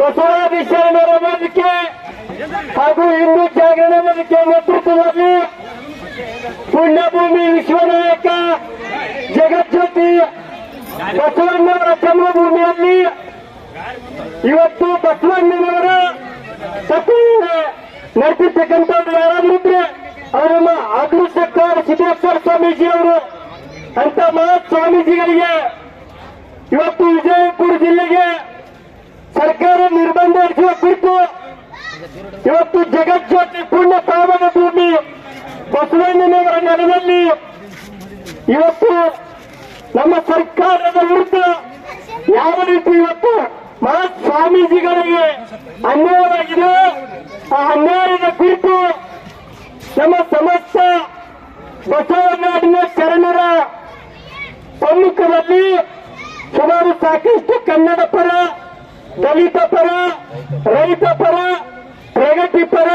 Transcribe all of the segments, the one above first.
ಬಸವರಾಜ ಶರಣರ ವೇದಿಕೆ ಹಾಗೂ ಹಿಂದೂ ಜಾಗರಣ ವೇದಿಕೆ ನೇತೃತ್ವದಲ್ಲಿ ಪುಣ್ಯಭೂಮಿ ವಿಶ್ವನಾಯಕ ಜಗಜ್ಯೋತಿ ಬಸವಣ್ಣವರ ಜನ್ಮಭೂಮಿಯಲ್ಲಿ ಇವತ್ತು ಬಸವಣ್ಣನವರ ತತ್ವವನ್ನು ನಡೆಸಿರ್ತಕ್ಕಂಥವ್ರು ಯಾರಾದ್ರೂ ಅವರನ್ನ ಅದೃಷ್ಟಕಾರ ಸಿದ್ದೇಶ್ವರ ಸ್ವಾಮೀಜಿ ಅವರು ಅಂತ ಮಹತ್ ಸ್ವಾಮೀಜಿಗಳಿಗೆ ಇವತ್ತು ವಿಜಯಪುರ ಜಿಲ್ಲೆಗೆ ಸರ್ಕಾರ ನಿರ್ಬಂಧ ವಿಧಿಸುವ ಕುರಿತು ಇವತ್ತು ಜಗಜ್ಯೋತಿ ಪುಣ್ಯ ಪಾವನ ಭೂಮಿ ಬಸವಣ್ಣನವರ ನೆಲದಲ್ಲಿ ಇವತ್ತು ನಮ್ಮ ಸರ್ಕಾರದ ವಿರುದ್ಧ ಯಾವ ರೀತಿ ಇವತ್ತು ಮಹತ್ ಸ್ವಾಮೀಜಿಗಳಿಗೆ ಅನ್ಯಾಯವಾಗಿದೆ ಆ ಅನ್ಯಾಯದ ಕುರಿತು ನಮ್ಮ ಸಮಸ್ತ ಬಸವನಾಡಿನ ಶರಣರ ಸಮ್ಮುಖದಲ್ಲಿ ಸುಮಾರು ಸಾಕಷ್ಟು ಕನ್ನಡ ಪರ, ದಲಿತ ಪರ, ರೈತ ಪರ, ಪ್ರಗತಿ ಪರ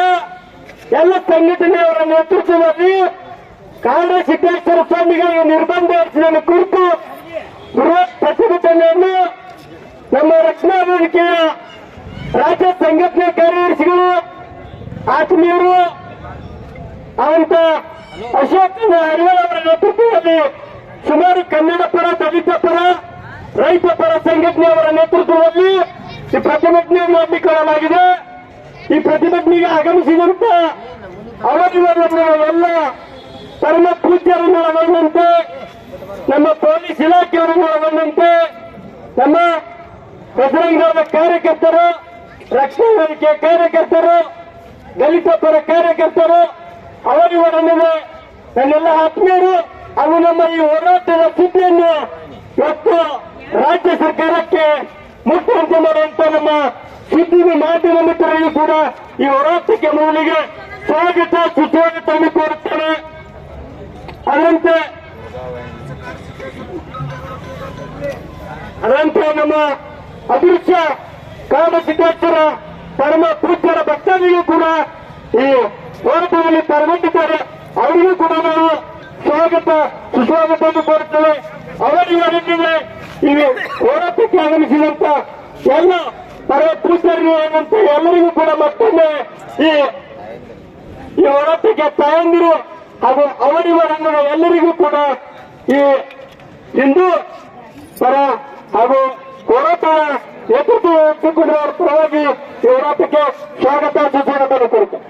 ಎಲ್ಲ ಸಂಘಟನೆಯವರ ನೇತೃತ್ವದಲ್ಲಿ ಕಾರಣ ಸಿದ್ದೇಶ್ವರ ಸ್ವಾಮಿಗಳಿಗೆ ನಿರ್ಬಂಧ ವಿಧಿಸಿದ ಕುರಿತು ಬೃಹತ್ ಪ್ರತಿಭಟನೆಯನ್ನು ನಮ್ಮ ರಕ್ಷಣಾ ವೇದಿಕೆಯ ರಾಜ್ಯ ಸಂಘಟನೆ ಕಾರ್ಯದರ್ಶಿಗಳು, ಆತ್ಮೀಯರು ಅವಂತ ಅಶೋಕ್ ಅರಿವಲ್ ಅವರ ನೇತೃತ್ವದಲ್ಲಿ ಸುಮಾರು ಕನ್ನಡ ಪರ, ದಲಿತ ಪರ, ರೈತ ಪರ ಸಂಘಟನೆಯವರ ನೇತೃತ್ವದಲ್ಲಿ ಈ ಪ್ರತಿಭಟನೆಯನ್ನು ಹಮ್ಮಿಕೊಳ್ಳಲಾಗಿದೆ. ಈ ಪ್ರತಿಭಟನೆಗೆ ಆಗಮಿಸಿದಂತ ಅವಧಿಗಳನ್ನು ಎಲ್ಲ ಪರಮ ಪೂಜ್ಯರನ್ನು ಒಳಗೊಂಡಂತೆ, ನಮ್ಮ ಪೊಲೀಸ್ ಇಲಾಖೆಯವರನ್ನು ಒಳಗೊಂಡಂತೆ, ನಮ್ಮ ಬಜರಂಗದಳದ ಕಾರ್ಯಕರ್ತರು, ರಕ್ಷಣಾ ವೇದಿಕೆಯ ಕಾರ್ಯಕರ್ತರು, ದಲಿತ ಪರ ಕಾರ್ಯಕರ್ತರು, ಅವರಿವರನ್ನು ನನ್ನೆಲ್ಲ ಆತ್ಮೀಯರು ಹಾಗೂ ನಮ್ಮ ಈ ಹೋರಾಟದ ಸ್ಥಿತಿಯನ್ನು ಇವತ್ತು ರಾಜ್ಯ ಸರ್ಕಾರಕ್ಕೆ ಮುಖ್ಯಮಂತ್ರಿ ಮಾಡುವಂತ ನಮ್ಮ ಸುದ್ದಿ ಮಾಧ್ಯಮ ಮಿತ್ರರಿಗೂ ಕೂಡ ಈ ಹೋರಾಟಕ್ಕೆ ಮೊದಲಿಗೆ ಸ್ವಾಗತ ಸುಸ್ವಾಗತವನ್ನು ಕೋರುತ್ತೇನೆ. ಅದಂತೆ ನಮ್ಮ ಅದೃಶ್ಯ ಕಾಮಸಿದ್ದೇಶ್ವರ ಪರಮ ಪೂಜ್ಯರ ಭಕ್ತರಿಗೂ ಕೂಡ ಈ ಹೋರಾಟದಲ್ಲಿ ಪಾಲ್ಗೊಂಡಿದ್ದಾರೆ. ಅವರಿಗೂ ಕೂಡ ನಾವು ಸ್ವಾಗತ ಸುಸ್ವಾಗತವನ್ನು ಕೋರುತ್ತೇವೆ. ಅವರಿವರೊಂದಿಗೆ ಈ ಹೋರಾಟಕ್ಕೆ ಆಗಮಿಸಿದಂತ ಎಲ್ಲ ಪರಮ ಪೂಜ್ಯರಿರುವಂತ ಎಲ್ಲರಿಗೂ ಕೂಡ ಮತ್ತೊಮ್ಮೆ ಈ ಹೋರಾಟಕ್ಕೆ ತಾಯಂದಿರು ಹಾಗೂ ಅವರಿವರನ್ನು ಎಲ್ಲರಿಗೂ ಕೂಡ ಈ ಹಿಂದೂ ಪರ ಹಾಗೂ ಹೋರಾಟ ನೇತೃತ್ವ ವಹಿಸಿಕೊಂಡಿರುವ ಪರವಾಗಿ ಈ ಹೋರಾಟಕ್ಕೆ ಸ್ವಾಗತ ಸುಸ್ವಾಗತ ಕೋರುತ್ತೇನೆ.